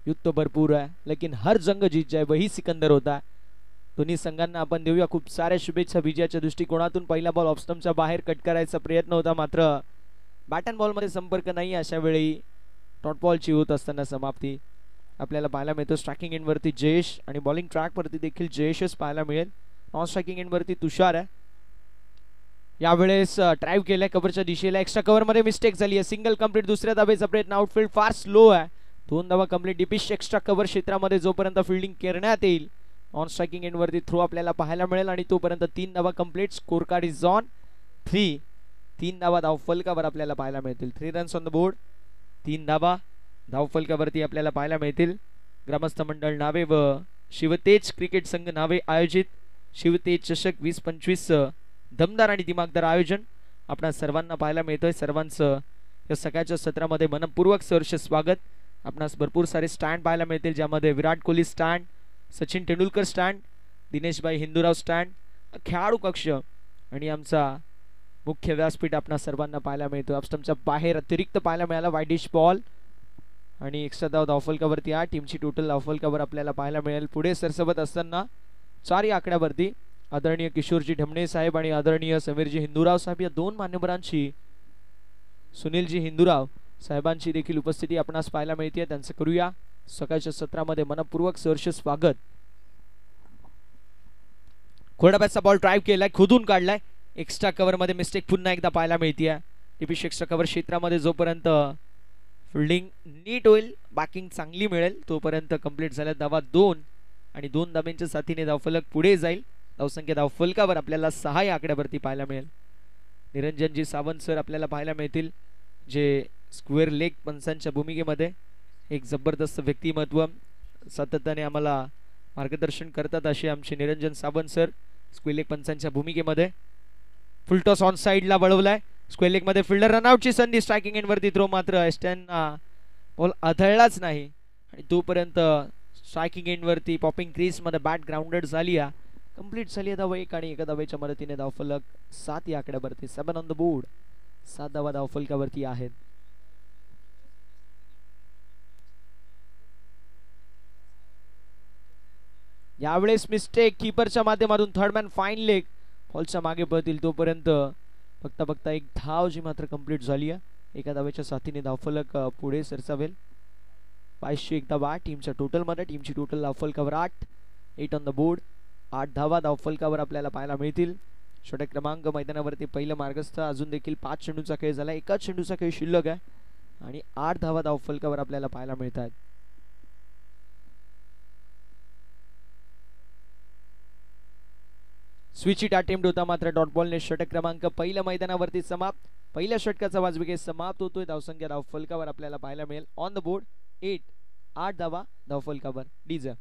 युद्ध तो भरपूर है लेकिन हर जंग जीत जाए वही सिकंदर होता है. दोन्ही संघांना आपण देऊया खूप साऱ्या शुभेच्छा विजयाच्या दृष्टिकोनातून. पहिला बॉल ऑफ स्टंपच्या बाहेर कट करायचा प्रयत्न होता मात्र बॅट अँड बॉल मध्ये संपर्क नाही. अशा वेळी डॉट बॉलची होत असताना समाप्ती आपल्याला पाहायला मिळतो. स्ट्रायकिंग एंड वरती जयेश आणि बॉलिंग ट्रॅक वरती देखील जयेशच पाहायला मिळेल. नॉन स्ट्रायकिंग एंड वरती तुषार आहे. यावेळेस ड्राइव्ह केलाय कव्हरच्या दिशेला. एक्स्ट्रा कव्हर मध्ये मिस्टेक झाली आहे. Single complete. दुसऱ्या धावेचा प्रयत्न. आउटफील्ड फार स्लो आहे. 2 धावा कंप्लीट. डीपिश एक्स्ट्रा कव्हर क्षेत्रामध्ये जोपर्यंत फिल्डिंग करण्यात येईल ऑन स्ट्रायकिंग एंड वरती थ्रो आपल्याला पाहायला मिळेल आणि तोपर्यंत 3 धावा complete. Score card is on 3. 3 धावा धावफलकावर आपल्याला पाहायला मिळतील. 3 रन्स ऑन द बोर्ड. 3 धावा धावफलकावरती आपल्याला पाहायला मिळतील. ग्रामस्थ मंडळ नावे व शिवतेज क्रिकेट संघ नावे आयोजित शिवतेज चषक 2025 दमदार आणि दिमागदार आयोजन आपणा सर्वांना पाहायला मिळतोय. सर्वांचं या सकाळच्या सत्रामध्ये मनपूर्वक सहर्ष स्वागत. आपणास भरपूर सारे स्टँड पाहायला मिळतील ज्यामध्ये Virat Kohli stand, Sachin Tendulkar stand, Dineshbhai Hindurao stand, खेळाडू कक्ष आणि आमचा मुख्य व्यासपीठ आपणा सर्वांना पाहायला मिळतो. ऑफस्टंपच्या बाहेर अतिरिक्त पाहायला मिळाला वाईडिश बॉल आणि एक्स्ट्रा धाव धावफलकावरती 8. टीमची टोटल धावफलकावर आपल्याला पाहायला मिळेल. पुढे सरसबत असताना 4 या आकड्यावरती आदरणीय किशोरजी ढमणे साहेब आणि आदरणीय समीरजी हिंदूराव साहेब या 2 मान्यवरांची, सुनीलजी हिंदूराव साहेबांची देखील उपस्थिती आपणास पाहायला मिळते. त्यांचं करूया सकाळच्या सत्रामध्ये मनपूर्वक सहर्ष स्वागत. खोडाबॅटचा बॉल ड्राइव्ह केलाय, खोदून काढलाय. एक्स्ट्रा कव्हर मध्ये मिस्टेक पुन्हा एकदा पाहायला मिळते. टिपिश एक्स्ट्रा कव्हर क्षेत्रामध्ये जोपर्यंत फिल्डिंग नीट होईल, बॅकिंग चांगली मिळेल तोपर्यंत कंप्लीट झाल्या धावा 2 आणि 2 धाब्यांच्या साथीने धावफलक पुढे जाईल. धावसंख्या धावफलकावर आपल्याला 6 या आकड्यावरती पाहायला मिळेल. निरंजनजी सावंत सर आपल्याला पाहायला मिळतील जे स्क्वेअर लेग पंचांच्या भूमिकेमध्ये एक जबरदस्त व्यक्तिमत्व सातत्याने आम्हाला मार्गदर्शन करतात असे आमचे Niranjan Sawant sir. Square leg पंचांच्या भूमिकेमध्ये फुलटॉस ऑन साइडला वळवलाय. स्क्वेअर लेग मध्ये फिल्डर रनआउटची संधी. स्ट्रायकिंग एंड वरती थ्रो मात्र एस्टनना बॉल आदळलाच नाही आणि तोपर्यंत स्ट्रायकिंग एंड वरती पॉपिंग क्रीज मध्ये बॅट ग्राउंडेड झाली आहे. कंप्लीट झाली आहे धावा 1 आणि एका धावेच्या मदतीने धावफलक 7 या आकड्यावरती. 7 ऑन द बोर्ड. 7 धावा धावफलकावरती आहेत. यावेळेस मिस्टेक कीपरच्या माध्यमातून. थर्डमॅन फाईन लेग बॉलच्या मागे पळतील तोपर्यंत बघता बघता 1 धाव जी मात्र कंप्लीट झाली आहे. एका धावेच्या साथीने धावफलक पुढे सरसावेल. 501 धावा टीमच्या टोटल मध्ये. टीमची टोटल धावफलकावर 8 ऑन द बोर्ड. 8 धावा धावफलकावर आपल्याला पाहायला मिळतील. षटक क्रमांक मैदानावरती पहिलं मार्गस्थ. अजून देखील 5 चेंडूचा खेळ झाला. एकाच चेंडूचा खेळ शिल्लक आहे आणि 8 धावा धावफलकावर आपल्याला पाहायला मिळतात. स्विच हिट अटेम्प्ट होता मात्र डॉट बॉलने षटक क्रमांक पहिल्या मैदानावरती समाप्त. पहिल्या षटकाचा वाजविकेट समाप्त होतोय. धावसंख्या धावफलकावर आपल्याला पाहायला मिळेल ऑन द बोर्ड 8 धावा धावफलकावर. डीजे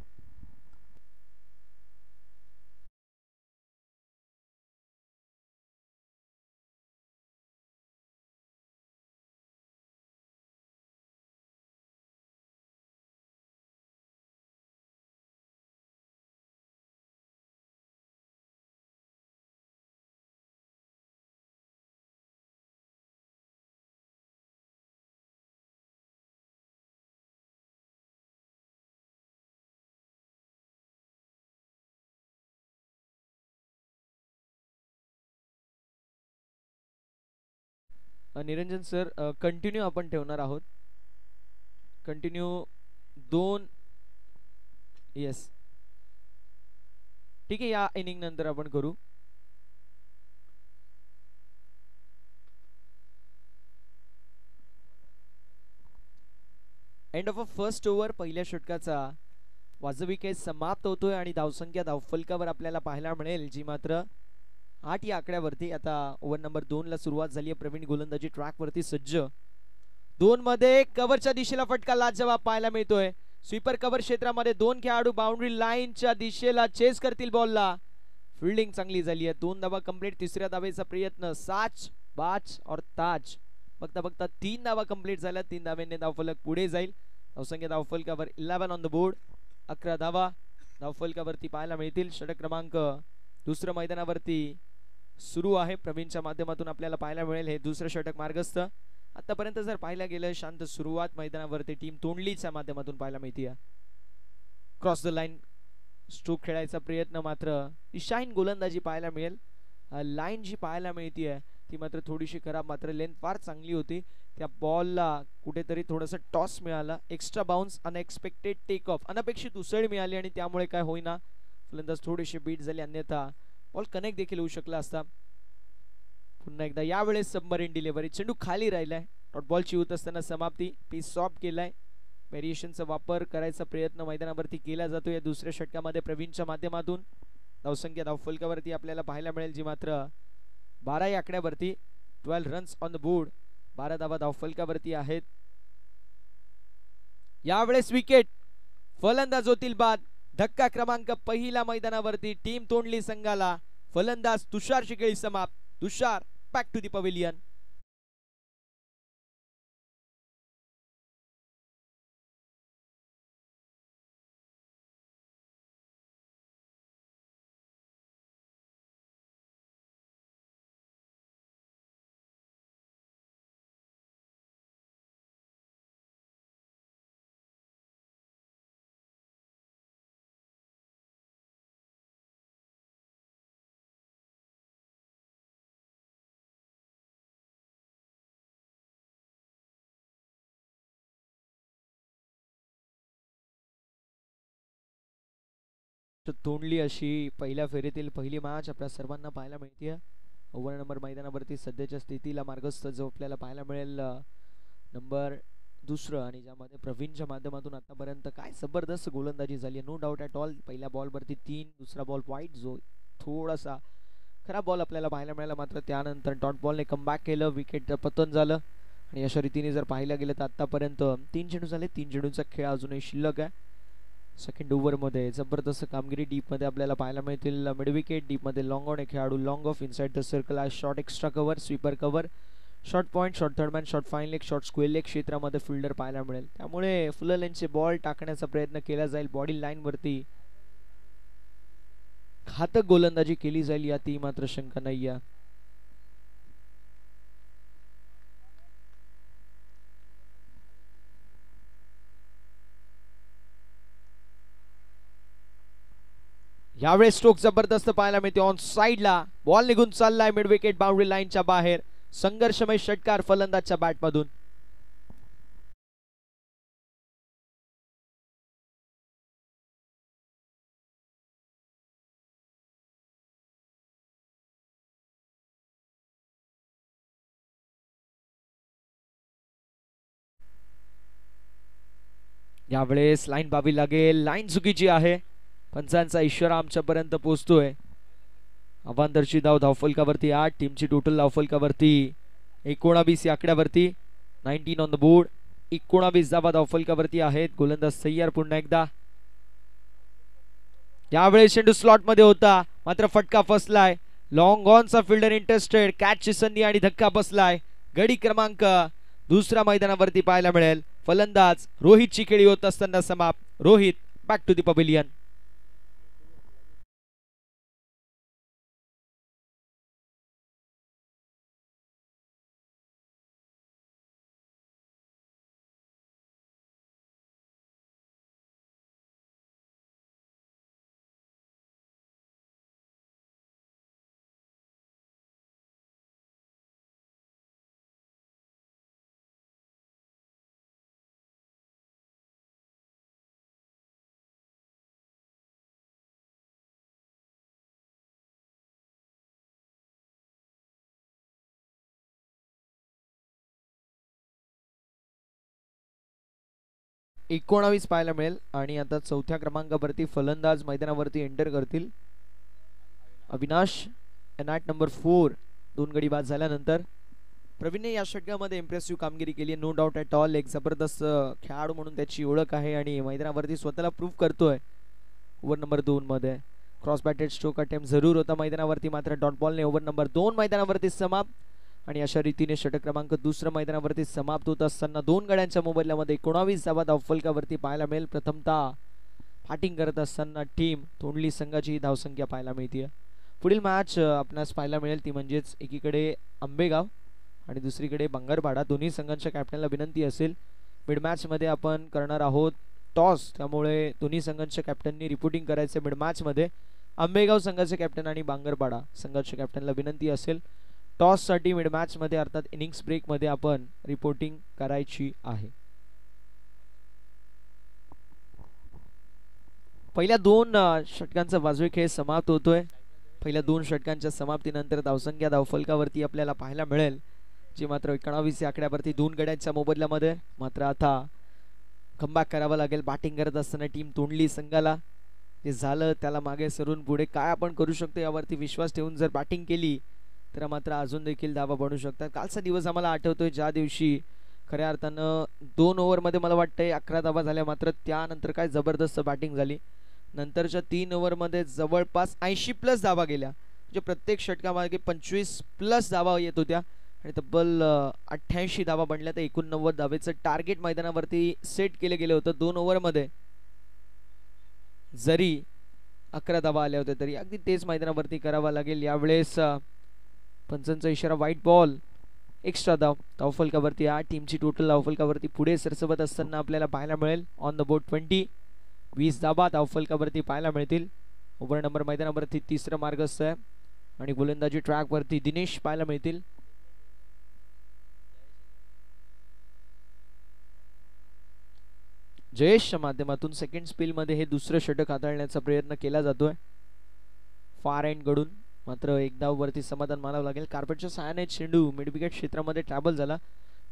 निरंजन सर कंटिन्यू आपण ठेवणार आहोत. कंटिन्यू 2 येस ठीक आहे. या इनिंग नंतर आपण करू. End of a first over. पहिल्या षटकाचा वाजविकेट समाप्त होतोय आणि धावसंख्या धावफलकावर आपल्याला पाहायला मिळेल जी मात्र 8 या आकड्यावरती. आता ओव्हर नंबर 2 ला सुरुवात झाली आहे. प्रवीण गोलंदाजी ट्रॅक वरती सज्ज. 2 मध्ये कव्हरच्या दिशेला फटका लाजवाब पाहायला मिळतोय. स्वीपर कव्हर क्षेत्रामध्ये 2 खेळाडू बाउंड्री लाईनच्या दिशेला चेस करतील बॉलला. फिल्डिंग चांगली झाली आहे. 2 धावा कंप्लीट. तिसऱ्या धावेचा प्रयत्न. साच बाच और ताज. बघता बघता 3 धावा कंप्लीट झाल्या. 3 धाव्यांनी धावफलक पुढे जाईल. धावसंख्या धावफलकावर 11 ऑन द बोर्ड. 11 धावा धावफलकावरती पाहायला मिळतील. षटक क्रमांक दुसरं मैदानावरती सुरू आहे. प्रवीणच्या माध्यमातून आपल्याला पाहायला मिळेल हे दुसरं षटक मार्गस्थ आतापर्यंत जर पाहायला गेलं शांत सुरुवात मैदानावरती टीम तोंडलीच्या माध्यमातून पाहायला मिळते. क्रॉस द लाईन स्ट्रोक खेळायचा प्रयत्न मात्र शाईन गोलंदाजी पाहायला मिळेल. लाईन जी पाहायला मिळते ती मात्र थोडीशी खराब, मात्र लेंथ फार चांगली होती. त्या बॉलला कुठेतरी थोडंसं टॉस मिळाला, extra bounce, unexpected take off, अनपेक्षित उसळ मिळाली आणि त्यामुळे काय होईना फलंदाज थोडीशी बीट झाली, अन्यथा बॉल कनेक्ट देखील होऊ शकला असता. पुन्हा एकदा यावेळेस सबमरीन डिलिव्हरी, चेंडू खाली राहिलाय, डॉट बॉलची होत असताना समाप्ती, पीस सॉफ्ट केलाय. व्हेरिएशनचा वापर करायचा प्रयत्न मैदानावरती केला जातो या दुसऱ्या षटकामध्ये प्रवीणच्या माध्यमातून. धावसंख्या धावफलकावरती आपल्याला पाहायला मिळेल जी मात्र 12 या आकड्यावरती, 12 रन्स ऑन द बोर्ड, 12 धावा धावफलकावरती आहेत. यावेळेस विकेट, फलंदाज होतील बाद. धक्का क्रमांक पहिला मैदानावरती टीम तोंडली संघाला, फलंदाज तुषार शिकेळी समाप्त. तुषार बॅक टू द पवेलियन. तोंडली अशी पहिल्या फेरीतील पहिली मॅच आपल्या सर्वांना पाहायला मिळते. ओव्हर नंबर मैदानावरती सध्याच्या स्थितीला मार्गस्थ जो आपल्याला पाहायला मिळेल नंबर दुसरं, आणि ज्यामध्ये प्रवीणच्या माध्यमातून आतापर्यंत काय जबरदस्त गोलंदाजी झाली नो डाऊट ॲट ऑल. पहिल्या बॉलवरती 3, दुसरा बॉल वाईट, जो थोडासा खराब बॉल आपल्याला पाहायला मिळाला, मात्र त्यानंतर डॉट बॉलने कमबॅक केलं, विकेट पतन झालं. आणि अशा रीतीने जर पाहायला गेलं तर आतापर्यंत 3 चेंडू झाले, 3 चेंडूंचा खेळ अजूनही शिल्लक आहे. सेकंड ओव्हरमध्ये जबरदस्त कामगिरी डीपमध्ये आपल्याला पाहायला मिळतील. मिड विकेट, डीपमध्ये लॉंग ऑन, एक खेळाडू long off, inside the circle आहे, short extra cover, sweeper cover, short point, short third man, short fine leg, short square leg क्षेत्रामध्ये फिल्डर पाहायला मिळेल. त्यामुळे फुल लेनचे बॉल टाकण्याचा प्रयत्न केला जाईल. बॉडी लाईनवरती घातक गोलंदाजी केली जाईल यातही मात्र शंका नाही आहे. यावेळेस स्ट्रोक जबरदस्त पाहायला मिळते ऑन साइडला, बॉल निघून चाललाय मिड विकेट बाउंड्री लाईनच्या बाहेर. संघर्षमय षटकार फलंदाजच्या बॅटमधून. यावेळेस लाईन बावी लागेल, लाईन चुकीची आहे. पंचांचा इशारा आमच्यापर्यंत पोहोचतोय. अवांतरची धाव धावफलकावरती 8, टीमची टोटल धावफलकावरती 19 या आकड्यावरती, 19 ऑन द बोर्ड. 19 धावा धावफलकावरती आहेत. गोलंदाज सय्यार पुन्हा एकदा. यावेळेस चेंडू स्लॉट मध्ये होता, मात्र फटका फसलाय. लॉंग ऑनचा फिल्डर इंटरेस्टेड, कॅचची संधी आणि धक्का बसलाय. गडी क्रमांक दुसरा मैदानावरती पाहायला मिळेल. फलंदाज रोहितची खेळी होत असताना समाप्त. Rohit back to the pavilion. एकोणावीस पाहायला मिळेल आणि आता चौथ्या क्रमांकावरती फलंदाज मैदानावरती एंटर करतील. अविनाश एनॅट नंबर 4 2 गडी बाद झाल्यानंतर प्रवीणने या षटकामध्ये इम्प्रेसिव्ह कामगिरी केली आहे नो डाऊट ॲट ऑल. एक जबरदस्त खेळाडू म्हणून त्याची ओळख आहे आणि मैदानावरती स्वतःला प्रूव्ह करतोय. ओव्हर नंबर 2 मध्ये क्रॉस बॅटेड स्ट्रोक अटेम्प्ट जरूर होता मैदानावरती, मात्र डॉट बॉलने ओव्हर नंबर 2 मैदानावरती समाप्त. आणि अशा रीतीने षटक क्रमांक दुसरं मैदानावरती समाप्त होत असताना 2 गड्यांच्या मोबदल्यामध्ये 19 धावा धावफलकावरती पाहायला मिळेल. प्रथमतः फाटिंग करत असताना टीम तोंडली संघाची धावसंख्या पाहायला मिळते. पुढील मॅच आपणास पाहायला मिळेल ती म्हणजेच एकीकडे आंबेगाव आणि दुसरीकडे बांगरपाडा. दोन्ही संघांच्या कॅप्टनला विनंती असेल, मिड मॅच मध्ये आपण करणार आहोत टॉस, त्यामुळे दोन्ही संघांच्या कॅप्टननी रिपोर्टिंग करायचं मिड मॅच मध्ये. आंबेगाव संघाचे कॅप्टन आणि बांगरपाडा संघाच्या कॅप्टनला विनंती असेल टॉस साठी मिड मॅच मध्ये अर्थात इनिंग्स ब्रेक मध्ये आपण रिपोर्टिंग करायची आहे. पहिल्या 2 षटकांचा वाजवी खेळ समाप्त होतोय. पहिल्या 2 षटकांच्या समाप्तीनंतर धावसंख्या धावफलकावरती आपल्याला पाहायला मिळेल, जी मात्र 19 या आकड्यावरती 2 गड्यांच्या मोबदल्यामध्ये. मात्र आता कमबॅक करावा लागेल बॅटिंग करत असताना टीम तोंडली संघाला. जे झालं त्याला मागे सरून पुढे काय आपण करू शकतो यावरती विश्वास ठेवून जर बॅटिंग केली तर मात्र अजून देखील धावा बनू शकतात. कालचा दिवस आम्हाला आठवतोय ज्या दिवशी खऱ्या अर्थानं 2 ओव्हरमध्ये मला वाटतंय 11 धावा झाल्या, मात्र त्यानंतर काय जबरदस्त बॅटिंग झाली. नंतरच्या 3 ओव्हरमध्ये जवळपास 80+ धावा गेल्या, म्हणजे प्रत्येक षटकामागे 25+ धावा येत होत्या आणि तब्बल 88 धावा बनल्या. तर 89 धावेचं टार्गेट मैदानावरती सेट केले गेले होतं. 2 ओव्हरमध्ये जरी 11 धावा आल्या होत्या तरी अगदी तेच मैदानावरती करावा लागेल. यावेळेस पंचांचा इशारा, व्हाईट बॉल, एक्स्ट्रा धाव. धावफलकावरती या टीमची टोटल धावफलकावरती पुढे सरसवत असताना आपल्याला पाहायला मिळेल ऑन द बोर्ड 20 धावा धावफलकावरती पाहायला मिळतील. ओव्हर नंबर मैदानावरती 3रा मार्गस्थ आहे आणि गोलंदाजी ट्रॅक वरती दिनेश पाहायला मिळतील. जयेशच्या माध्यमातून सेकंड स्पेल मध्ये हे दुसरं षटक हाताळण्याचा प्रयत्न केला जातोय फार एंड कडून. मात्र 1 धाव वरती समाधान मानावं लागेल. कार्पेटच्या सहाय्याने चेंडू मिड विकेट क्षेत्रामध्ये ट्रॅव्हल झाला,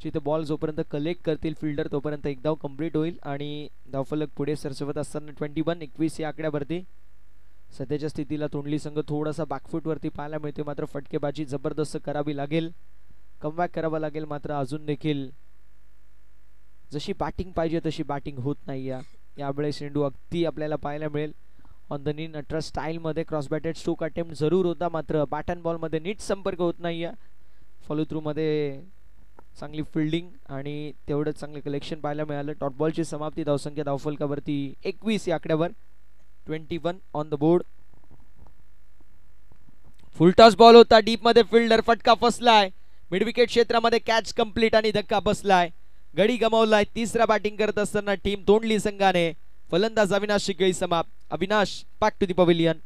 जिथे बॉल जोपर्यंत कलेक्ट करतील फिल्डर तोपर्यंत 1 धाव कंप्लीट होईल आणि धावफलक पुढे सरसवत असताना 21 या आकड्यावरती सध्याच्या स्थितीला तोंडली संघ थोडासा बॅकफूट वरती पाहायला मिळते. मात्र फटकेबाजी जबरदस्त करावी लागेल, कमबॅक करावा लागेल. मात्र अजून देखील जशी बॅटिंग पाहिजे तशी बॅटिंग होत नाही. यावेळेस चेंडू अगदी आपल्याला पाहायला मिळेल ऑन द नी नटरा स्टाईल मध्ये क्रॉस बॅटेड स्ट्रोक अटेम्प्ट जरूर होता, मात्र बॅट अँड बॉल मध्ये नीट संपर्क होत नाही. फॉलो थ्रू मध्ये चांगली फिल्डिंग आणि तेवढंच चांगले कलेक्शन पाहायला मिळालं. डॉट बॉलची समाप्ती. धावसंख्या धावफलकावरती 21 या आकड्यावर 21 on the board. Full toss ball होता डीप मध्ये, फिल्डर फटका फसलाय, मिड विकेट क्षेत्रामध्ये कॅच कंप्लीट आणि धक्का बसलाय, गडी गमावलाय. 3रा बॅटिंग करत असताना टीम तोंडली संघाने. फलंदाज अविनाश खेळी समाप्त. Avinash back to the pavilion.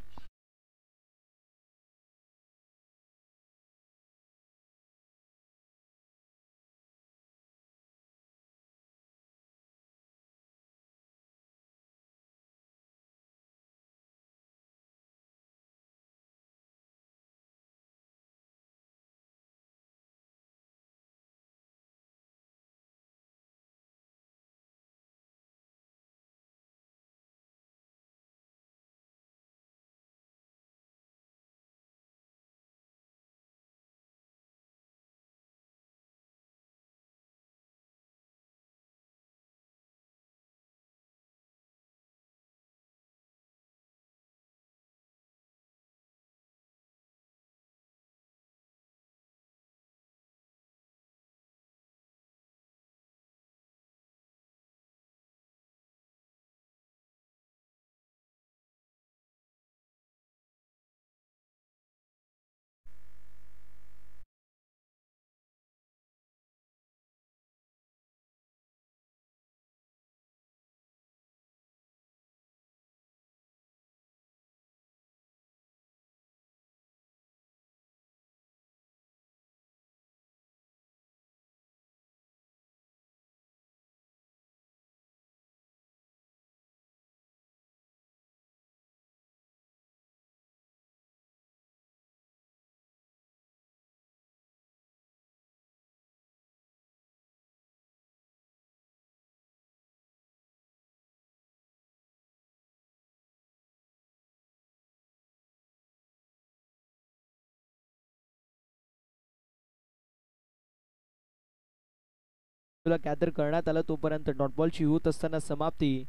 Gather करण्यात आलं तोपर्यंत डॉट बॉलची होत असताना समाप्ती.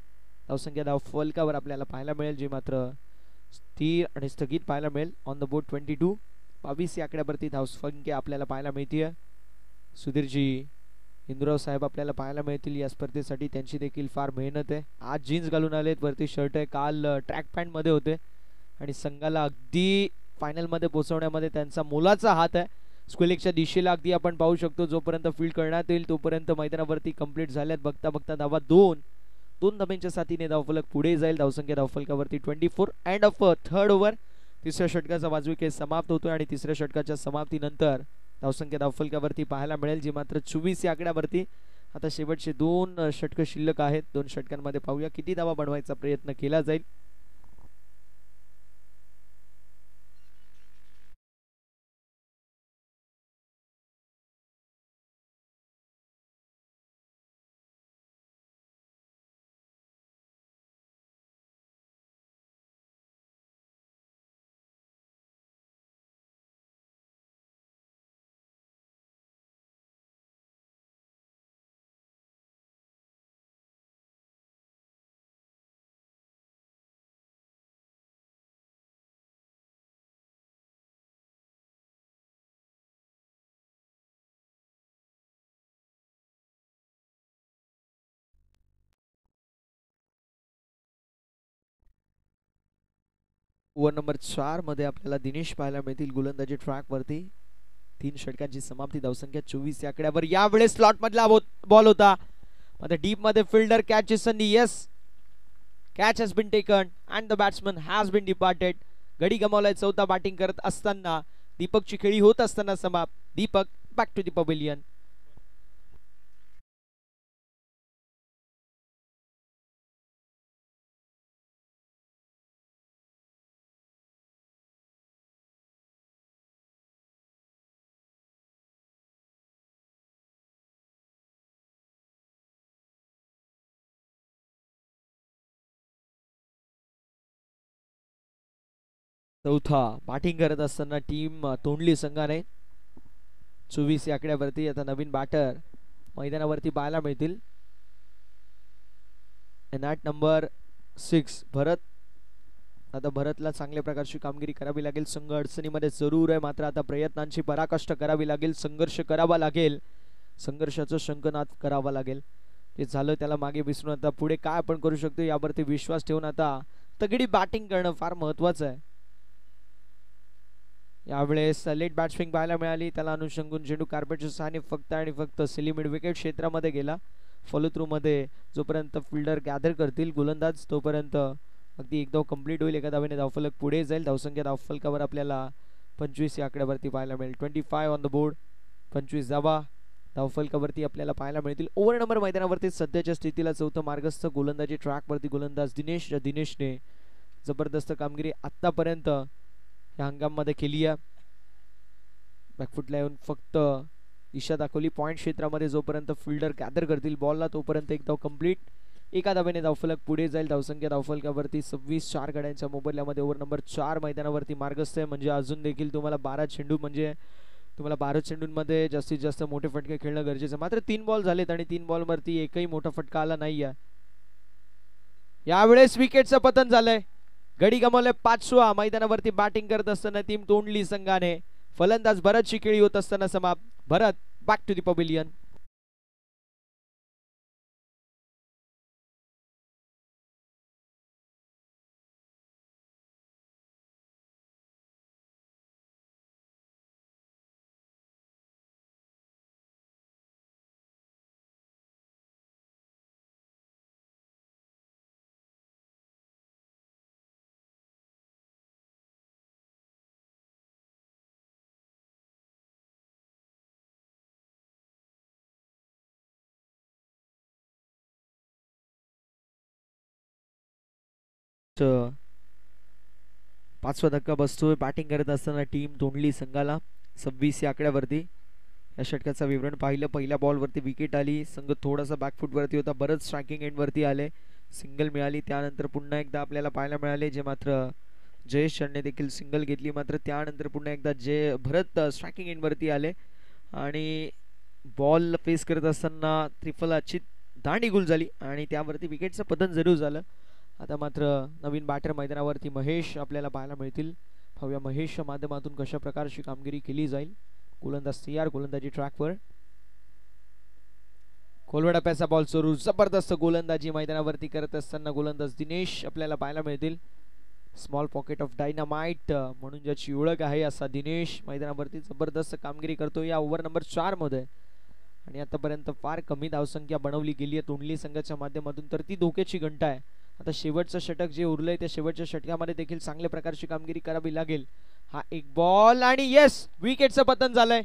धावसंख्या धावफलकावर आपल्याला पाहायला मिळेल, जी मात्र स्थिर आणि स्थगित पाहायला मिळेल ऑन द बोर्ड 22 या आकड्यावरती धावसंख्या आपल्याला पाहायला मिळते. सुधीरजी इंदुराव साहेब आपल्याला पाहायला मिळतील या स्पर्धेसाठी. त्यांची देखील फार मेहनत आहे. आज जीन्स घालून आलेत, वरती शर्ट आहे. काल ट्रॅक पॅन्ट मध्ये होते आणि संघाला अगदी फायनल मध्ये पोहोचवण्यामध्ये त्यांचा मोलाचा हात आहे. स्क्वेलेकच्या दिशेला अगदी आपण पाहू शकतो. जोपर्यंत फील्ड करण्यात येईल तोपर्यंत मैदानावरती कंप्लीट झाल्यात. बघता बघता धावा 2 धाब्यांच्या साथीने धावफलक पुढे जाईल. धावसंख्या धावफलकावरती 24 एंड ऑफ थर्ड ओव्हर. तिसऱ्या षटकाचा वाजवी खेळ समाप्त होतोय आणि तिसऱ्या षटकाच्या समाप्तीनंतर धावसंख्या धावफलकावरती पाहायला मिळेल जी मात्र 24 या आकड्यावरती. आता शेवटचे 2 षटक शिल्लक आहेत. 2 षटकांमध्ये पाहूया किती धावा बनवायचा प्रयत्न केला जाईल. ओव्हर नंबर 4 मध्ये आपल्याला दिनेश पाहायला मिळतील गोलंदाजी ट्रॅक वरती. 3 षटकांची समाप्ती. धावसंख्या 24 या आकड्यावर. यावेळेस स्लॉट मधला बॉल होता. आता डीप मध्ये फिल्डर कॅच संधी. Yes, catch has been taken and the batsman has been departed. गडी गमावलाय चौथा बॅटिंग करत असताना. दीपकची खेळी होत असताना समाप्त. Deepak back to the pavilion. चौथा बॅटिंग करत असताना टीम तोंडली संघाने 24 या आकड्यावरती. आता नवीन बॅटर मैदानावरती पाहायला मिळतील. नॅट नंबर 6 भरत. आता भरतला चांगल्या प्रकारची कामगिरी करावी लागेल. संघ अडचणीमध्ये जरूर आहे मात्र आता प्रयत्नांची पराकाष्ठा करावी लागेल. संघर्ष करावा लागेल. संघर्षाचा शंखनाद करावा लागेल. ते झालं त्याला मागे विसरून आता पुढे काय आपण करू शकतो यावरती विश्वास ठेवून आता तगडी बॅटिंग करणं फार महत्वाचं आहे. यावेळेस लेट बॅट्समॅन पाहायला मिळाली. त्याला अनुषंगून चेंडू कार्पेटच्या सहाय्याने फक्त आणि फक्त सिली मिड विकेट क्षेत्रामध्ये गेला. फॉलो थ्रू मध्ये जोपर्यंत फिल्डर गॅदर करतील गोलंदाज तोपर्यंत अगदी एक धाव कंप्लीट होईल. एका धावेने धावफलक पुढे जाईल. धावसंख्या धावफलकावर आपल्याला 25 या आकड्यावरती पाहायला मिळेल. 25 ऑन द बोर्ड. 25 धावा धावफलकावरती आपल्याला पाहायला मिळतील. ओव्हर नंबर मैदानावरती सध्याच्या स्थितीला चौथं मार्गस्थ गोलंदाजी ट्रॅकवरती गोलंदाज दिनेशने जबरदस्त कामगिरी आतापर्यंत या हंगामामध्ये केली आहे. बॅकफुटला येऊन फक्त दिशा दाखवली. पॉइंट क्षेत्रामध्ये जोपर्यंत फिल्डर गॅदर करतील बॉलला तोपर्यंत एक धाव कंप्लीट. एका धावेने धावफलक पुढे जाईल. धावसंख्या धावफलकावरती 26 गड्यांच्या मोबदल्यामध्ये ओव्हर नंबर 4 मैदानावरती मार्गस्थ आहे. म्हणजे अजून देखील तुम्हाला 12 चेंडू म्हणजे तुम्हाला 12 चेंडूंमध्ये जास्तीत जास्त मोठे फटके खेळणं गरजेचं आहे. मात्र 3 बॉल झालेत आणि 3 बॉलवरती एकही मोठा फटका आला नाही आहे. यावेळेस विकेटचं पतन झालंय. गडी गमावले 5वा. मैदानावरती बॅटिंग करत असताना टीम तोंडली संघाने. फलंदाज भरतची खेळी होत असताना समाप्त. भरत बॅक टू द पवेलियन. पाचवा धक्का बसतोय बॅटिंग करत असताना टीम तोंडली संघाला. 26 या आकड्यावरती या षटकाचं विवरण पाहिलं. पहिल्या बॉलवरती विकेट आली. संघ थोडासा बॅकफुट वरती होता. बरंच स्ट्रायकिंग एंड वरती आले. सिंगल मिळाली. त्यानंतर पुन्हा एकदा आपल्याला पाहायला मिळाले जे मात्र जयेश चंदने देखील सिंगल घेतली. मात्र त्यानंतर पुन्हा एकदा भरत स्ट्रायकिंग एंड वरती आले आणि बॉल फेस करत असताना त्रिफलाची दांडी गुल झाली आणि त्यावरती विकेटचं पतन जरूर झालं. आता मात्र नवीन बॅटर मैदानावरती महेश आपल्याला पाहायला मिळतील. पाहूया महेशच्या माध्यमातून कशा प्रकारची कामगिरी केली जाईल. गोलंदाज तयार. गोलंदाजी ट्रॅकवर. खोलवडा पैसा बॉल सुरू. जबरदस्त गोलंदाजी मैदानावरती करत असताना गोलंदाज दिनेश आपल्याला पाहायला मिळतील. स्मॉल पॉकेट ऑफ डायनामाइट म्हणून ज्याची ओळख आहे असा दिनेश मैदानावरती जबरदस्त कामगिरी करतो या ओव्हर नंबर 4 मध्ये. आणि आतापर्यंत फार कमी धावसंख्या बनवली गेली आहे तोंडली संघाच्या माध्यमातून, तर ती धोक्याची घंटा आहे. आता शेवटचं षटक जे उरलंय त्या शेवटच्या षटकामध्ये देखील चांगल्या प्रकारची कामगिरी करावी लागेल. हा एक बॉल आणि येस, विकेटचं पतन झालंय.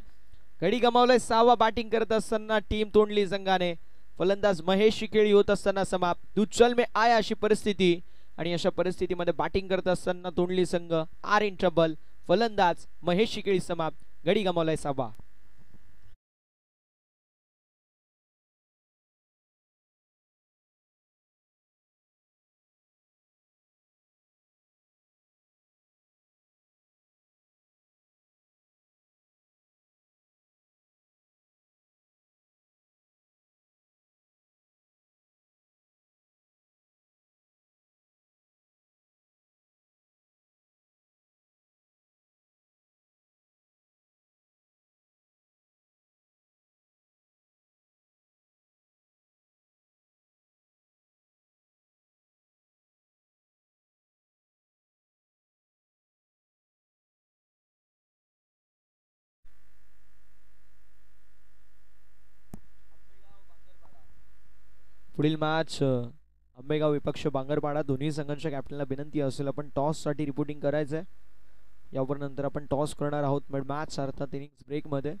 गडी गमावलंय. 6वा बॅटिंग करत असताना टीम तोंडली संघाने. फलंदाज महेश शिकेळी होत असताना समाप्त. दुचल में आया अशी परिस्थिती, आणि अशा परिस्थितीमध्ये बॅटिंग करत असताना तोंडली संघ आर इन ट्रबल. फलंदाज महेश शिकेळी समाप्त. गडी गमावलाय 6वा. पुढील मॅच आंबेगाव विपक्ष बांगरपाडा. दोन्ही संघांच्या कॅप्टनला विनंती असेल आपण टॉस साठी रिपोर्टिंग करायचंय. यावर नंतर आपण टॉस करणार आहोत मिड मॅच अर्थात इनिंग्स ब्रेक मध्ये.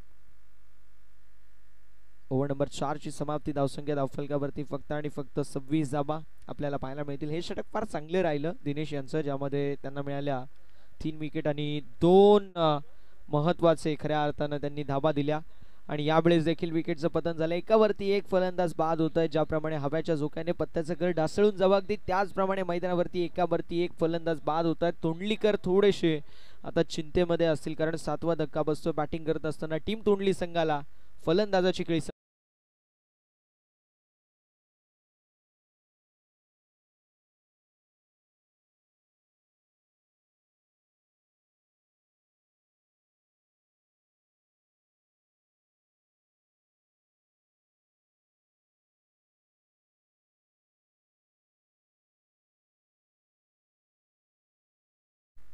ओव्हर नंबर 4 ची समाप्ती. धावसंख्या धावफलकावरती फक्त आणि फक्त 26 धाबा आपल्याला पाहायला मिळतील. हे षटक फार चांगले राहिलं दिनेश यांचं, ज्यामध्ये त्यांना मिळाल्या 3 विकेट आणि 2 महत्वाचे खऱ्या अर्थानं त्यांनी धाबा दिल्या. आणि यावेळेस देखील विकेटचं पतन झालं. एकावरती एक फलंदाज बाद होत आहे. ज्याप्रमाणे हव्याच्या झोक्याने पत्त्याचं घर ढासळून जावं अगदी त्याचप्रमाणे मैदानावरती एकावरती एक फलंदाज बाद होत आहेत. तोंडलीकर थोडेसे आता चिंतेमध्ये असतील, कारण 7वा धक्का बसतो बॅटिंग करत असताना टीम तोंडली संघाला. फलंदाजाची खेळी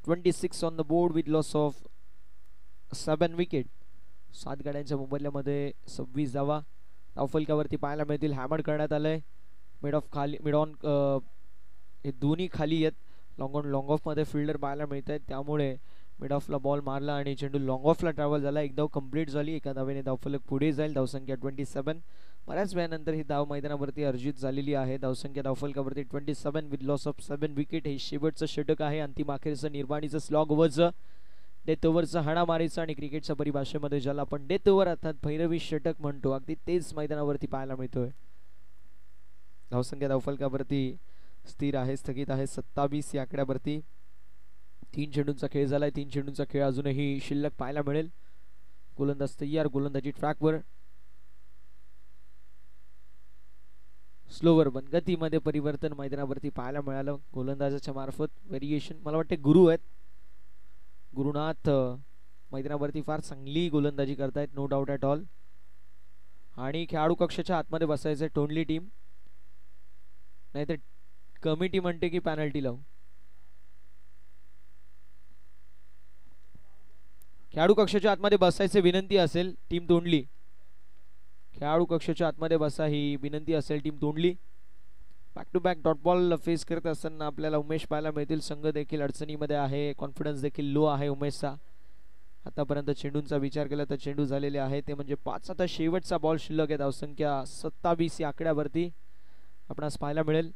26 on the board with loss of 7 wicket. 7 गाड्यांच्या मोबदल्यामध्ये 26 धावा धावफलकावरती पाहायला मिळतील. हॅमर करण्यात आलंय. मिड ऑफ खाली, मिड ऑन हे दोन्ही खाली आहेत. लॉंग ऑन लॉंग ऑफ मध्ये फिल्डर पाहायला मिळत आहेत, त्यामुळे मिड ऑफला बॉल मारला आणि चेंडू लॉंग ऑफला ट्रॅव्हल झाला. एक धाव कंप्लीट झाली. एका धावेने धावफलक पुढे जाईल. धावसंख्या 27. बऱ्याच वेळानंतर ही धाव मैदानावरती अर्जित झालेली आहे. धावसंख्या धावफलकावरती 27 विथ लॉस ऑफ 7 विकेट. हे शेवटचं षटक आहे. अंतिम अखेरचं निर्वाणीचं स्लॉग ओव्हरचं, डेथ ओव्हरचं हाणामारीचं आणि क्रिकेटच्या परिभाषेमध्ये ज्याला आपण डेथ ओव्हर अर्थात भैरवी षटक म्हणतो, अगदी तेच मैदानावरती पाहायला मिळतोय. धावसंख्या धावफलकावरती स्थिर आहे, स्थगित आहे 27 या आकड्यावरती. 3 चेंडूंचा खेळ झालाय. 3 चेंडूंचा खेळ अजूनही शिल्लक पाहायला मिळेल. गोलंदाज तयार, गोलंदाजी ट्रॅकवर. स्लोवर पण गतीमध्ये परिवर्तन मैदानावरती पाहायला मिळालं गोलंदाजाच्या मार्फत. व्हेरिएशन मला वाटते गुरु आहेत, गुरुनाथ मैदानावरती फार चांगली गोलंदाजी करतायत, नो डाऊट ॲट ऑल. आणि खेळाडू कक्षाच्या आतमध्ये बसायचं टोंडली टीम, नाहीतर कमिटी म्हणते की पॅनल्टी लावू. खेळाडू कक्षाच्या आतमध्ये बसायचे विनंती असेल टीम तोंडली. खेळाडू कक्षाच्या आतमध्ये बसा ही विनंती असेल टीम तोंडली. Back to back dot ball face करत असताना आपल्याला उमेश पाहायला मिळतील. संघ देखील अडचणीमध्ये आहे, कॉन्फिडन्स देखील लो आहे उमेशचा. आतापर्यंत चेंडूंचा विचार केला तर चेंडू झालेले आहे ते म्हणजे 5. आता शेवटचा बॉल शिल्लक आहे. धावसंख्या 27 या आकड्यावरती आपणास पाहायला मिळेल.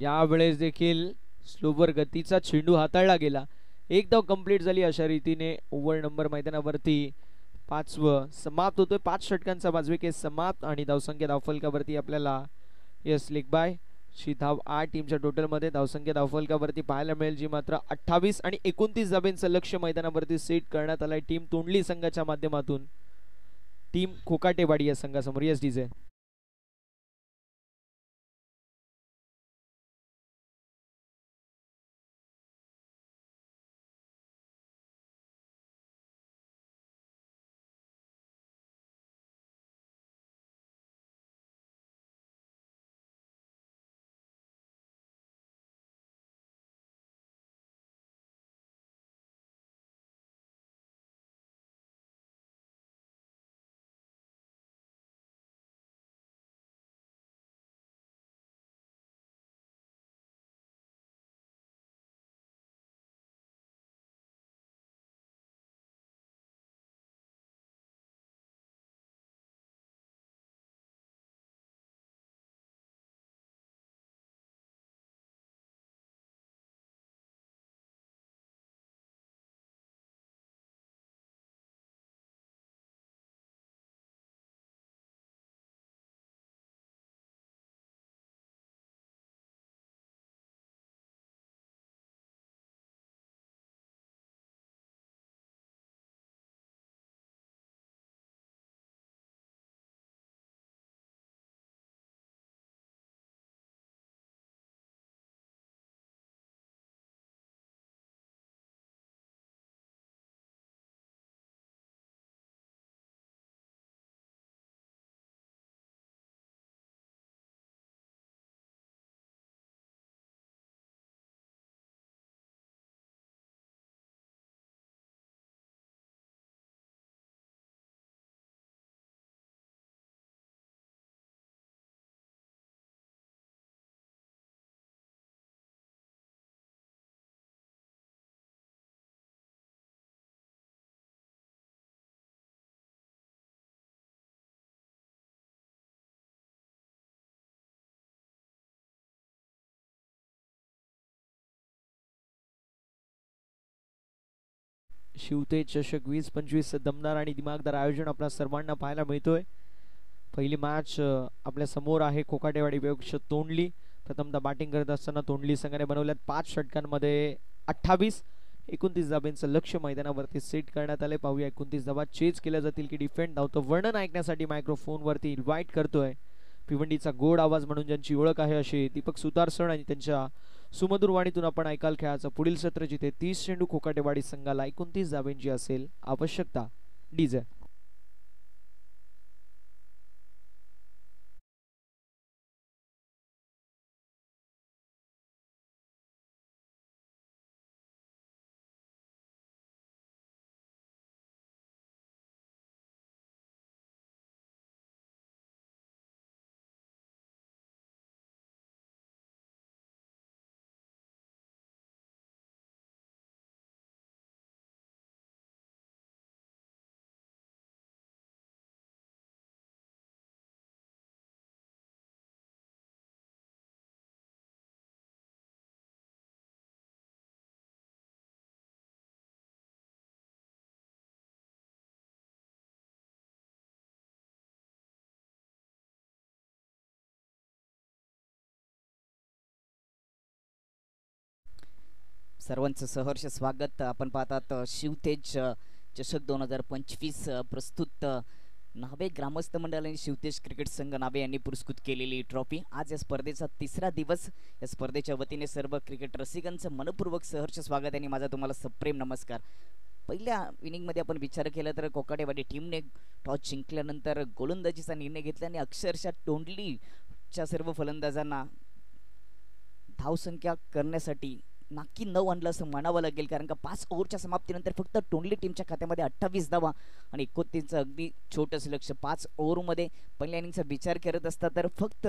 यावेळेस देखील स्लोवर गतीचा चेंडू हाताळला गेला. एक धाव कंप्लीट झाली. अशा रीतीने ओव्हर नंबर मैदानावरती 5वं समाप्त होतोय. 5 षटकांचा 5 विकेट समाप्त. आणि धावसंख्या धावफलकावरती आपल्याला यस लेग बाय ची धाव 8 टीमच्या टोटलमध्ये. धावसंख्या धावफलकावरती पाहायला मिळेल जी मात्र 28 आणि 29 धाब्यांचं लक्ष्य मैदानावरती सेट करण्यात आलंय टीम तोंडली संघाच्या माध्यमातून. टीम खोकाटेवाडी या संघासमोर. Yes DJ. शिवतेज चषक 20-25 दमदार आणि दिमागदार आयोजन आपल्या सर्वांना पाहायला मिळतोय. पहिली मॅच आपल्या समोर आहे कोकाटेवाडी विपक्ष तोंडली. प्रथमतः बॅटिंग करत असताना तोंडली संघाने बनवल्यात 5 षटकांमध्ये 28-29 धाब्यांचं लक्ष्य मैदानावरती सेट करण्यात आले. पाहूया 29 धाबा चेज केल्या जातील की डिफेंड धावतं वर्णन ऐकण्यासाठी मायक्रोफोनवरती इन्व्हाइट करतोय भिवंडीचा गोड आवाज म्हणून ज्यांची ओळख आहे असे दीपक सुतार सर आणि त्यांच्या सुमधुर वाणीतून आपण ऐकाल खेळाचं पुढील सत्र जिथे 30 चेंडू कोकाटेवाडी संघाला 29 धाब्यांची असेल आवश्यकता. डीजे सर्वांचं सहर्ष स्वागत. आपण पाहतात शिवतेज चषक 2025 प्रस्तुत नावे ग्रामस्थ मंडळ आणि शिवतेज क्रिकेट संघ नावे यांनी पुरस्कृत केलेली ट्रॉफी. आज या स्पर्धेचा तिसरा दिवस. या स्पर्धेच्या वतीने सर्व क्रिकेट रसिकांचं मनपूर्वक सहर्ष स्वागत आणि माझा तुम्हाला सप्रेम नमस्कार. पहिल्या इनिंगमध्ये आपण विचार केला तर कोकाटेवाडी टीमने टॉस जिंकल्यानंतर गोलंदाजीचा निर्णय घेतला आणि अक्षरशः तोंडलीच्या सर्व फलंदाजांना धावसंख्या करण्यासाठी नक्की 9 आणलं असं म्हणावं लागेल. कारण का 5 ओव्हरच्या समाप्तीनंतर फक्त तोंडली टीमच्या खात्यामध्ये 28 धावा आणि 29चं अगदी छोटंसं लक्ष. 5 ओव्हरमध्ये पहिल्या इनिंगचा विचार करत असता तर फक्त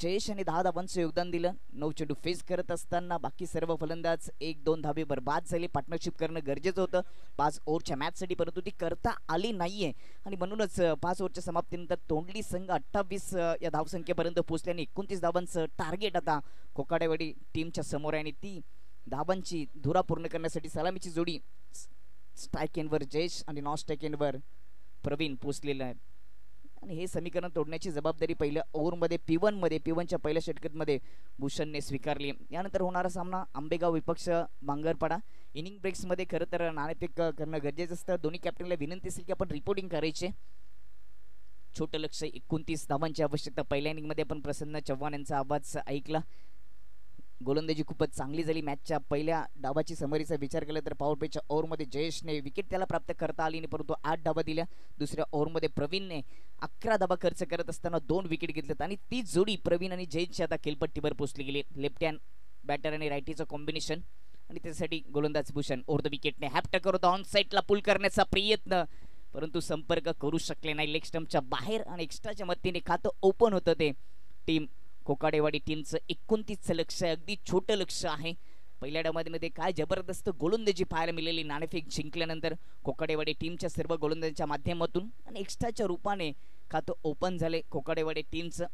जयेश यांनी 10 धावांचं योगदान दिलं. 9 चेंडू फेस करत असताना बाकी सर्व फलंदाज 1-2 धाबे बरबाद झाले. पार्टनरशिप करणं गरजेचं होतं 5 ओव्हरच्या मॅचसाठी, परंतु ती करता आली नाहीये आणि म्हणूनच 5 ओव्हरच्या समाप्तीनंतर तोंडली संघ 28 या धावसंख्येपर्यंत पोहोचल्याने 29 धावांचं टार्गेट आता कोकाटेवाडी टीमच्या समोर आहे आणि ती धावांची धुरा पूर्ण करण्यासाठी सलामीची जोडी स्ट्राईक एंडवर जयेश आणि नॉन स्ट्राईक एंडवर प्रवीण पोचलेला आहे आणि हे समीकरण तोडण्याची जबाबदारी पहिल्या ओव्हरमध्ये P1च्या पहिल्या षटकामध्ये भूषणने स्वीकारली. यानंतर होणारा सामना आंबेगाव विपक्ष बांगरपाडा. इनिंग ब्रेक्समध्ये खरं तर नाणेफेक करणं गरजेचं असतं. दोन्ही कॅप्टनला विनंती असेल की आपण रिपोर्टिंग करायचे. छोटं लक्ष 29 धावांची आवश्यकता. पहिल्या इनिंगमध्ये आपण प्रसन्न चव्हाण यांचा आवाज ऐकला. गोलंदाजी खूपच चांगली झाली. मॅचच्या पहिल्या डावाची समरीचा विचार केला तर पॉवर प्लेच्या ओव्हरमध्ये जयेशने विकेट त्याला प्राप्त करता आली नाही, परंतु 8 धावा दिल्या. दुसऱ्या ओव्हरमध्ये प्रवीणने 11 धावा खर्च करत असताना 2 विकेट घेतल्यात आणि ती जोडी प्रवीण आणि जयेशची आता खेळपट्टीवर पोहोचली गेली. लेफ्ट हँड बॅटर आणि रायटीचं कॉम्बिनेशन आणि त्यासाठी गोलंदाज भूषण ओव्हर द विकेटने हॅप टकर होता. ऑन साईडला पुल करण्याचा प्रयत्न, परंतु संपर्क करू शकले नाही. लेग स्टंपच्या बाहेर आणि एक्स्ट्राच्या मदतीने खातं ओपन होतं ते. टीम कोकाटेवाडी टीमचं 29चं लक्ष आहे, अगदी छोटं लक्ष आहे. पहिल्या डावामध्ये काय जबरदस्त गोलंदाजी पाहायला मिळाली. नाणेफेक जिंकल्यानंतर कोकाटेवाडी टीमच्या सर्व गोलंदाजांच्या माध्यमातून आणि एक्स्ट्राच्या रूपाने खातं ओपन झाले. कोकाटेवाडी टीमचं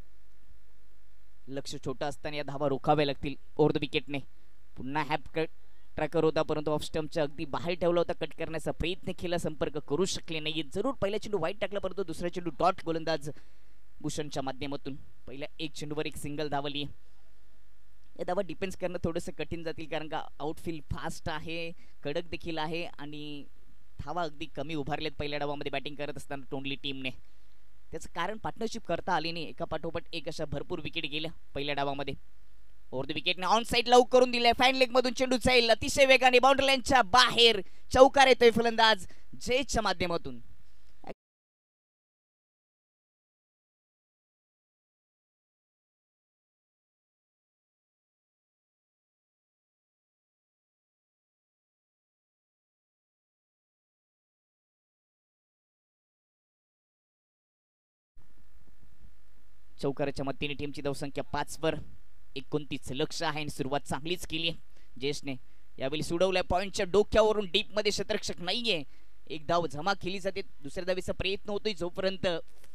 लक्ष छोटं असताना या धावा रोखाव्या लागतील. ओव्हर द विकेटने पुन्हा हॅप कट ट्रॅकर होता, परंतु ऑफ स्टंपच्या अगदी बाहेर ठेवला होता. कट करण्याचा प्रयत्न केला, संपर्क करू शकले नाही. जरूर पहिला चेंडू वाईट टाकला, परंतु दुसरा चेंडू डॉट गोलंदाज भूषणच्या माध्यमातून पहिल्या 1 चेंडूवर 1 सिंगल धावली. या धावा डिफेन्स करणं थोडंसं कठीण जातील कारण का आउटफील्ड फास्ट आहे, कडक देखील आहे आणि धावा अगदी कमी उभारलेत पहिल्या डावामध्ये बॅटिंग करत असताना तोंडली टीमने. त्याचं कारण पार्टनरशिप करता आली नाही. एका पाठोपाठ एक अशा भरपूर विकेट गेल्या पहिल्या डावामध्ये. ओव्हर द विकेटने ऑन साईड लॉक करून दिलाय. फाईन लेग मधून चेंडू जाईल अतिशय वेगाने बाउंड्री लाईनच्या बाहेर. चौकार येतोय फलंदाज जयेशच्या माध्यमातून. चौकाराच्या मदतीने टीमची धावसंख्या 5 वर. 29 लक्ष आहे आणि सुरुवात चांगलीच केली आहे जयेशने. यावेळी सोडवलाय पॉइंटच्या डोक्यावरून. डीप मध्ये क्षेत्ररक्षक नाहीये. एक धाव जमा केली जाते. दुसऱ्या धावेचा प्रयत्न होतोय. जोपर्यंत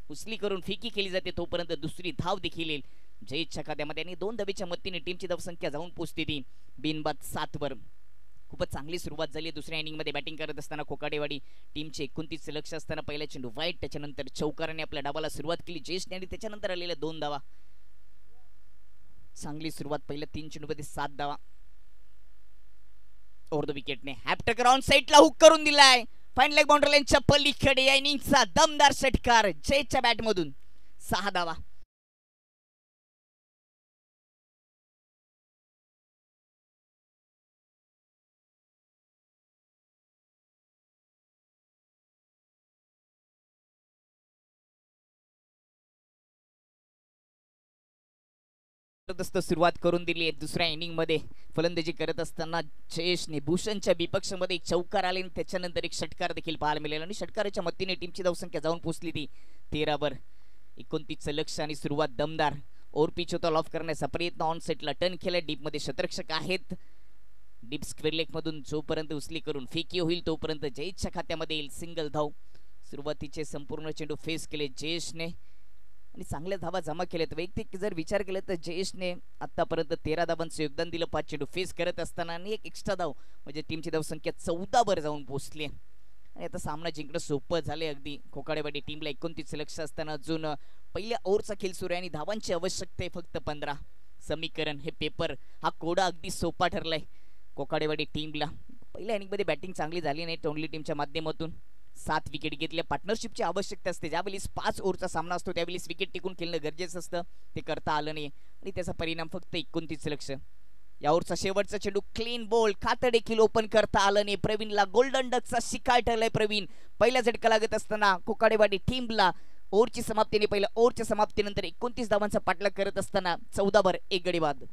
उचली करून फेकी केली जाते तोपर्यंत दुसरी धाव देखील येईल जयेशच्या खात्यामध्ये आणि 2 धावेच्या मदतीने टीमची धावसंख्या जाऊन पोहोचते ती बिनबाद 7 वर. खूपच चांगली सुरुवात झाली दुसऱ्या इनिंग मध्ये बॅटिंग करत असताना कोकाडेवाडी टीमचे 29 लक्ष असताना पहिला चेंडू वाईट, त्याच्यानंतर चौकाराने आपल्या डावाला सुरुवात केली जयेशने आणि त्याच्यानंतर आलेल्या 2 धावा. चांगली सुरुवात पहिल्या 3 चेंडूमध्ये 7 धावा. ओव्हर द विकेटने हॅप्टकर ऑन साइडला हुक करून दिलाय. फाईन लेग बाउंड्री लाईनच्या पलीकडे या इनिंगचा दमदार षटकार जयच्या बॅटमधून 6 धावा. सुरुवात करून दिली आहे दुसऱ्या इनिंग मध्ये फलंदाजी करत असताना जयेशने भूषणच्या विपक्षामध्ये एक चौकार आले आणि त्याच्यानंतर एक षटकार देखील पाहायला मिळाला आणि षटकाराच्या मदतीने टीमची धावसंख्या जाऊन पोहोचली ती 13 29 लक्ष आणि सुरुवात दमदार. ओव्हर पिच होता ऑफ करण्याचा प्रयत्न, ऑन सेटला टर्न केला, डीप मध्ये शतरक्षक आहेत. डीप स्क्वेअर लेग मधून जोपर्यंत उचली करून फेकी होईल तोपर्यंत जयेशच्या खात्यामध्ये येईल सिंगल धाव. सुरुवातीचे संपूर्ण चेंडू फेस केले जयेशने आणि चांगल्या धावा जमा केल्यात. वैयक्तिक जर विचार केला तर जयेशने आतापर्यंत 13 धावांचं योगदान दिलं 5 चेंडू फेस करत असताना आणि एक एक्स्ट्रा धाव म्हणजे टीमची धावसंख्या 14 जाऊन पोहोचली आणि आता सामना जिंकणं सोपं झाले अगदी. कोकाडेवाडी टीमला 29 लक्ष असताना अजून पहिल्या ओव्हरचा खेळ सुरू आहे आणि धावांची आवश्यकता आहे फक्त 15. समीकरण हे पेपर हा कोडा अगदी सोपा ठरलाय कोकाडेवाडी टीमला. पहिल्या इनिंगमध्ये बॅटिंग चांगली झाली नाही टोंडली टीमच्या माध्यमातून. 7 विकेट घेतल्या. पार्टनरशिपची आवश्यकता असते. ज्यावेळेस 5 ओव्हरचा सामना असतो त्यावेळेस विकेट टिकून खेळणं गरजेचं असतं. ते करता आलं नाही आणि त्याचा परिणाम फक्त 29 लक्ष. या ओव्हरचा शेवटचा चेंडू क्लीन बॉल, खातं देखील ओपन करता आलं नाही. प्रवीणला गोल्डन डकचा शिकार ठरलाय. प्रवीण पहिला झटका लागत असताना कोकाडेवाडी टीमला ओव्हरची समाप्तीने पहिल्या ओव्हरच्या समाप्तीनंतर 29 धावांचा पाठलाग करत असताना 14 गडी बाद.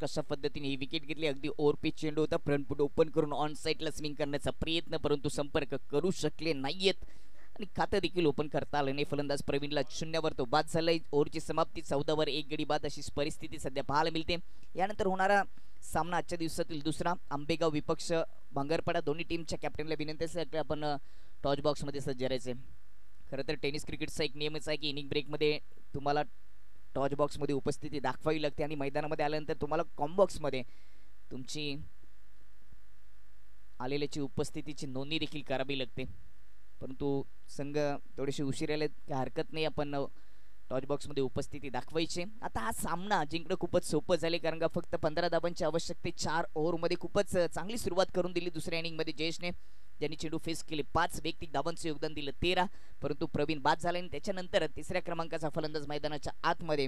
कशा पद्धतीने ही विकेट घेतली. अगदी ओव्हर पिच चेंडू होता. फ्रंट फूट ओपन करून ऑन साइडला स्विंग करण्याचा प्रयत्न परंतु संपर्क करू शकले नाहीयेत आणि खातं देखील ओपन करता आलं नाही. फलंदाज प्रवीणला 0 तो बाद झालाय. ओव्हरची समाप्ती 14 गडी बाद अशी परिस्थिती सध्या पाहायला मिळते. यानंतर होणारा सामना आजच्या दिवसातील दुसरा आंबेगाव विपक्ष भांगरपाडा. दोन्ही टीमच्या कॅप्टनला विनंती असेल आपण टॉच बॉक्स मध्ये सज्ज राहायचे. खरं तर टेनिस क्रिकेटचा एक नियमच आहे की इनिंग ब्रेकमध्ये तुम्हाला टॉच बॉक्समध्ये उपस्थिती दाखवावी लागते आणि मैदानामध्ये आल्यानंतर तुम्हाला कॉम्बॉक्समध्ये तुमची आलेल्याची उपस्थितीची नोंदणी देखील करावी लागते. परंतु संघ थोडेसे उशीर आले काही हरकत नाही, आपण टॉच बॉक्समध्ये उपस्थिती दाखवायची. आता हा सामना जिंकणं खूपच सोपं झाले कारण का फक्त 15 धावांची आवश्यकता. 4 ओव्हरमध्ये खूपच चांगली सुरुवात करून दिली दुसऱ्या इनिंगमध्ये जयेशने, ज्यांनी चेंडू फेस केले. 5 वैयक्तिक धावांचं योगदान दिलं 13, परंतु प्रवीण बाद झाला आणि त्याच्यानंतर तिसऱ्या क्रमांकाचा फलंदाज मैदानाच्या आतमध्ये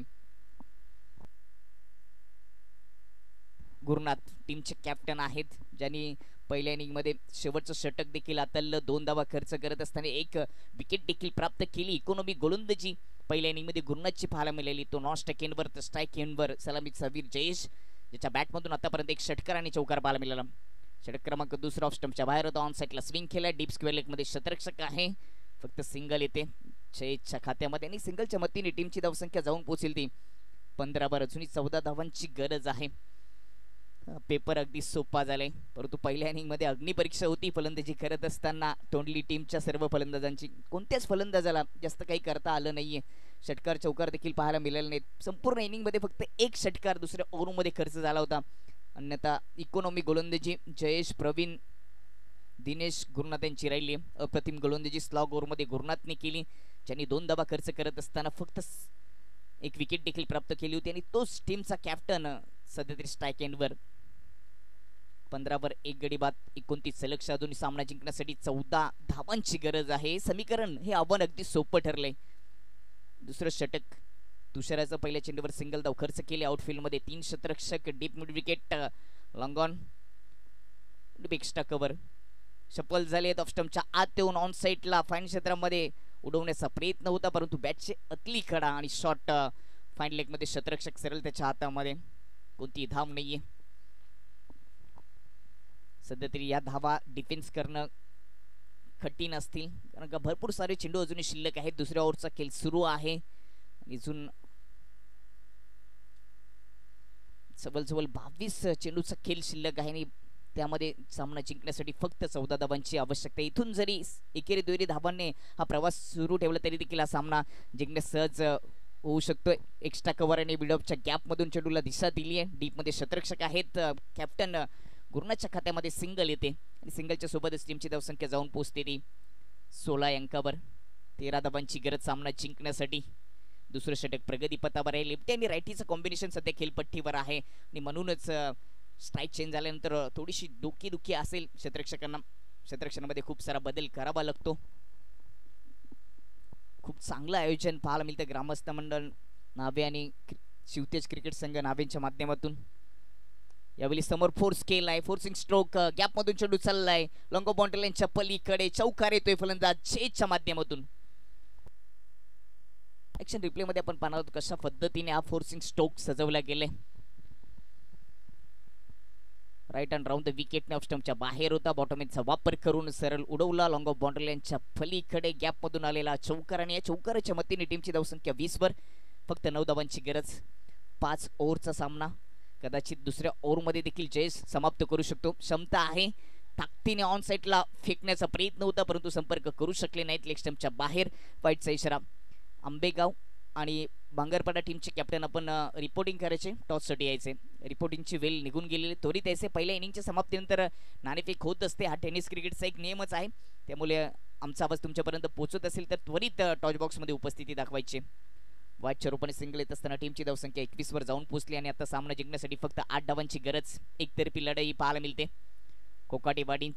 गुरुनाथ टीमचे कॅप्टन आहेत, ज्यांनी पहिल्या इनिंगमध्ये शेवटचं षटक देखील आतलं 2 धावा खर्च करत असताना 1 विकेट देखील प्राप्त केली. इकॉनॉमी गोलंदाजी पहिल्या इनिंगमध्ये गुरुनाथची पाहायला मिळाली. तो नॉन स्ट्राईक एंडवर तर स्ट्राईक एंडवर सलामीचा वीर जयेश, ज्याच्या बॅटमधून आतापर्यंत 1 षटकार आणि चौकार पाहायला मिळाला. षटक क्रमांक दुसरा ऑफ स्टंपच्या बाहेर होता. ऑन साइडला स्विंग केला. डीप स्क्वेअर लेग मध्ये शतरक्षक आहे. फक्त सिंगल येते जयेशच्या खात्यामध्ये आणि सिंगलच्या मदतीने टीमची धावसंख्या जाऊन पोहोचेल ती 15. अजूनही 14 धावांची गरज आहे. पेपर अगदी सोपा झालाय, परंतु पहिल्या इनिंग मध्ये अग्निपरीक्षा होती फलंदाजी करत असताना तोंडली टीमच्या सर्व फलंदाजांची. कोणत्याच फलंदाजाला जास्त काही करता आलं नाहीये. षटकार चौकार देखील पाहायला मिळाले नाहीत. संपूर्ण इनिंग मध्ये फक्त 1 षटकार दुसऱ्या ओव्हरमध्ये खर्च झाला होता. अन्यथा इकॉनॉमी गोलंदाजी जयेश, प्रवीण, दिनेश, गुरुनाथ यांची राहिली. अप्रतिम गोलंदाजी स्लॉग ओव्हरमध्ये गुरुनाथने केली, ज्यांनी 2 धावा खर्च करत असताना फक्त 1 विकेट देखील प्राप्त केली होती आणि तोच टीमचा कॅप्टन सध्या तरी स्ट्राईक एंडवर. 15 गडी बाद. 29 लक्ष. अजून सामना जिंकण्यासाठी 14 धावांची गरज आहे. समीकरण हे आव्हान अगदी सोपं ठरलंय. दुसरं षटक तुषाराचं पहिल्या चेंडूवर सिंगल धाव खर्च केले. आउटफील्ड मध्ये 3 शतरक्षक. Deep mid wicket, long on, extra cover. शपल झाले ऑफ स्टंपच्या आत येऊन ऑन साइडला फाईन क्षेत्रामध्ये उडवण्याचा प्रयत्न होता, परंतु बॅटचे अतली कडा आणि शॉट फाईन लेग मध्ये शतरक्षक सरळ त्याच्या हातामध्ये. कोणती धाव नाहीये सध्या तरी. या धावा डिफेन्स करणं कठीण असतील कारण का भरपूर सारे चेंडू अजूनही शिल्लक आहेत. दुसऱ्या ओव्हरचा खेळ सुरू आहे आणि अजून जवळजवळ 22 चेंडूचा खेळ शिल्लक आहे आणि त्यामध्ये सामना जिंकण्यासाठी फक्त 14 धावांची आवश्यकता. इथून जरी एकेरी दुहेरी धावांनी हा प्रवास सुरू ठेवला तरी देखील हा सामना जिंकण्यास सहज होऊ शकतोय. एक्स्ट्रा कव्हर आणि बिल्डअपच्या गॅपमधून चेंडूला दिशा दिली आहे. डीपमध्ये शतरक्षक आहेत. कॅप्टन गुरुनाच्या खात्यामध्ये सिंगल येते आणि सिंगलच्या सोबतच टीमची धावसंख्या जाऊन पोहोचते ती 16 अंकावर. 13 धावांची गरज सामना जिंकण्यासाठी. दुसरं षटक प्रगतीपथावर आहे. लेफ्टी आणि रायटीचं कॉम्बिनेशन सध्या खेळपट्टीवर आहे आणि म्हणूनच स्ट्राईक चेंज झाल्यानंतर थोडीशी दुखी असेल क्षेत्ररक्षकांना. क्षेत्ररक्षणामध्ये खूप सारा बदल करावा लागतो. खूप चांगलं आयोजन पाहायला मिळतं ग्रामस्थ मंडळ नावे आणि शिवतेज क्रिकेट संघ नावेंच्या माध्यमातून. यावेळी समोर फोर्स केलाय. फोर्सिंग स्ट्रोक गॅप मधून चेंडू चाललाय. लॉंगो बॉन्डलेनच्या पलीकडे चौकार येतोय फलंदाज चेजच्या माध्यमातून. ऍक्शन रिप्ले मध्ये आपण पाहणार आहोत कशा पद्धतीने हा फोर्सिंग स्ट्रोक सजवला गेलाय. राईट अँड राऊंड द विकेटने ऑफ स्टंपच्या बाहेर होता. बॉटम एजचा वापर करून सरळ उडवला. लॉंग ऑफ बॉन्डलेनच्या पलीकडे गॅप मधून आलेला चौकार आणि या चौकाराच्या मतीने टीमची धावसंख्या 20 वर. फक्त 9 धावांची गरज. 5 ओव्हरचा सामना. कदाचित दुसऱ्या ओव्हरमध्ये देखील जयेश समाप्त करू शकतो. क्षमता आहे. ताकदीने ऑन साईडला फेकण्याचा प्रयत्न होता परंतु संपर्क करू शकले नाहीत. लेग स्टंपच्या बाहेर. फाईटचा इशारा. आंबेगाव आणि बांगरपाडा टीमचे कॅप्टन आपण रिपोर्टिंग करायचे. टॉससाठी यायचे. रिपोर्टिंगची वेळ निघून गेलेली. त्वरित यायचे. पहिल्या इनिंगच्या समाप्तीनंतर नाणेफेक होत असते. हा टेनिस क्रिकेटचा एक नियमच आहे. त्यामुळे आमचा आवाज तुमच्यापर्यंत पोहोचत असेल तर त्वरित टॉच बॉक्समध्ये उपस्थिती दाखवायची. वाईटच्या रूपाने सिंगल येत असताना टीमची धावसंख्या 21 वर जाऊन पोहोचली आणि आता सामना जिंकण्यासाठी फक्त 8 धावांची गरज. एकतर्फी लढाई पाहायला मिळते. कोकाटेवाडी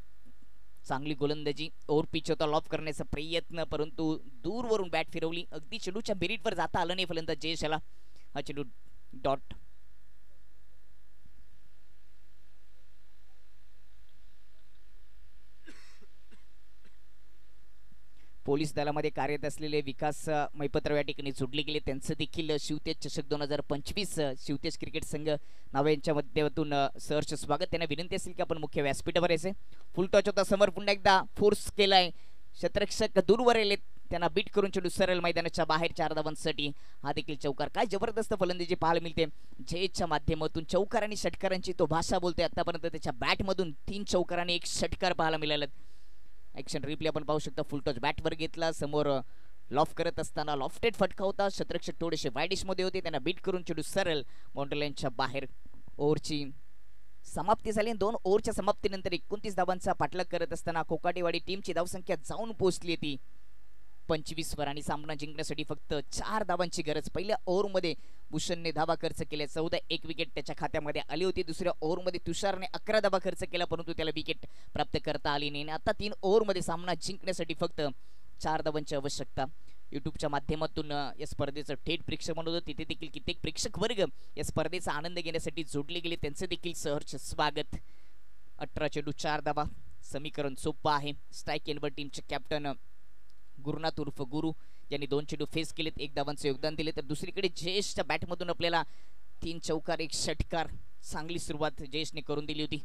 चांगली गोलंदाजी. ओव्हर पिच होता. लॉफ करण्याचा प्रयत्न परंतु दूरवरून बॅट फिरवली. अगदी चेंडूच्या बेरीटवर जाता आलं नाही फलंदाज जयेश याला. हा चेंडू डॉट. पोलीस दलामध्ये कार्यरत असलेले विकास मैपत्र या ठिकाणी जोडले गेले. त्यांचं देखील शिवतेज चषक 2025 शिवतेज क्रिकेट संघ नाव यांच्या माध्यमातून सहर्ष स्वागत. त्यांना विनंती असेल की आपण मुख्य व्यासपीठावर यायचे. फुल टॉच होता. समोर पुन्हा एकदा फोर्स केलाय. क्षेत्ररक्षक दूरवर आले. त्यांना बीट करून चेंडू सरळ मैदानाच्या बाहेर 4 धावांसाठी. हा देखील चौकार. काय जबरदस्त फलंदाजी पाहायला मिळते जयेशच्या माध्यमातून. चौकार आणि षटकारांची तो भाषा बोलतोय. आतापर्यंत त्याच्या बॅटमधून 3 चौकार आणि 1 षटकार पाहायला मिळाले. ऍक्शन रिप्ले आपण पाहू शकता. फुल टॉच बॅटवर घेतला. समोर लॉफ करत असताना लॉफ्टेड फटका होता. क्षेत्ररक्षक थोडेसे वाईडिश मध्ये होते. त्यांना बीट करून चेंडू सरळ बाउंड्रीलाईनच्या बाहेर. ओव्हरची समाप्ती झाली. 2 ओव्हरच्या समाप्तीनंतर 29 धावांचा पाठलाग करत असताना कोकाटेवाडी टीमची धावसंख्या जाऊन पोहोचली ती 25 वर आणि सामना जिंकण्यासाठी फक्त 4 धावांची गरज. पहिल्या ओव्हरमध्ये भूषणने धावा खर्च केल्या. 14 एक विकेट त्याच्या खात्यामध्ये आली होती. दुसऱ्या ओव्हरमध्ये तुषारने 11 धावा खर्च केला परंतु त्याला विकेट प्राप्त करता आली नाही. आता 3 ओव्हरमध्ये सामना जिंकण्यासाठी फक्त 4 धावांची आवश्यकता. युट्यूबच्या माध्यमातून या स्पर्धेचं थेट प्रेक्षपण होतं. तिथे देखील कित्येक प्रेक्षक वर्ग या स्पर्धेचा आनंद घेण्यासाठी जोडले गेले. त्यांचे देखील सहर्ष स्वागत. 18 चेंडू 4 धावा. समीकरण सोपं आहे. स्ट्राईक एंडवर टीमचे कॅप्टन गुरुनाथ उर्फ गुरु यांनी 2 चेंडू फेस केलेत. 1 धावांचे योगदान दिले. तर दुसरीकडे जयेशच्या बॅटमधून आपल्याला 3 चौकार 1 षटकार. चांगली सुरुवात जयेशने करून दिली होती.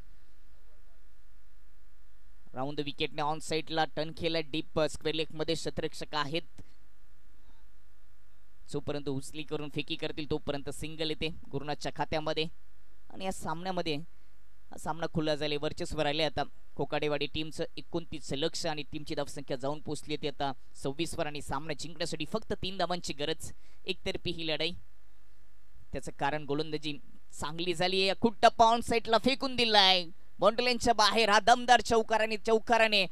राऊंड द विकेटने ऑन साईडला टर्न केला. डीप स्क्वेअर लेग मध्ये क्षेत्ररक्षक आहेत. जोपर्यंत उचली करून फेकी करतील तोपर्यंत सिंगल येते गुरुनाथच्या खात्यामध्ये आणि या सामन्यामध्ये सामना खुला झाले. वर्चस्व राहिले आता कोकाटेवाडी टीमचं 29 लक्ष आणि टीमची धावसंख्या जाऊन पोहोचली आहे आता 26 वर आणि सामना जिंकण्यासाठी फक्त 3 धावांची गरज. एकतर्फी ही लढाई. त्याचं कारण गोलंदाजी चांगली झाली आहे. खूप टप्पा ऑन साईडला फेकून दिलाय. बाउंड्री लाईनच्या बाहेर. हा दमदार चौकाराने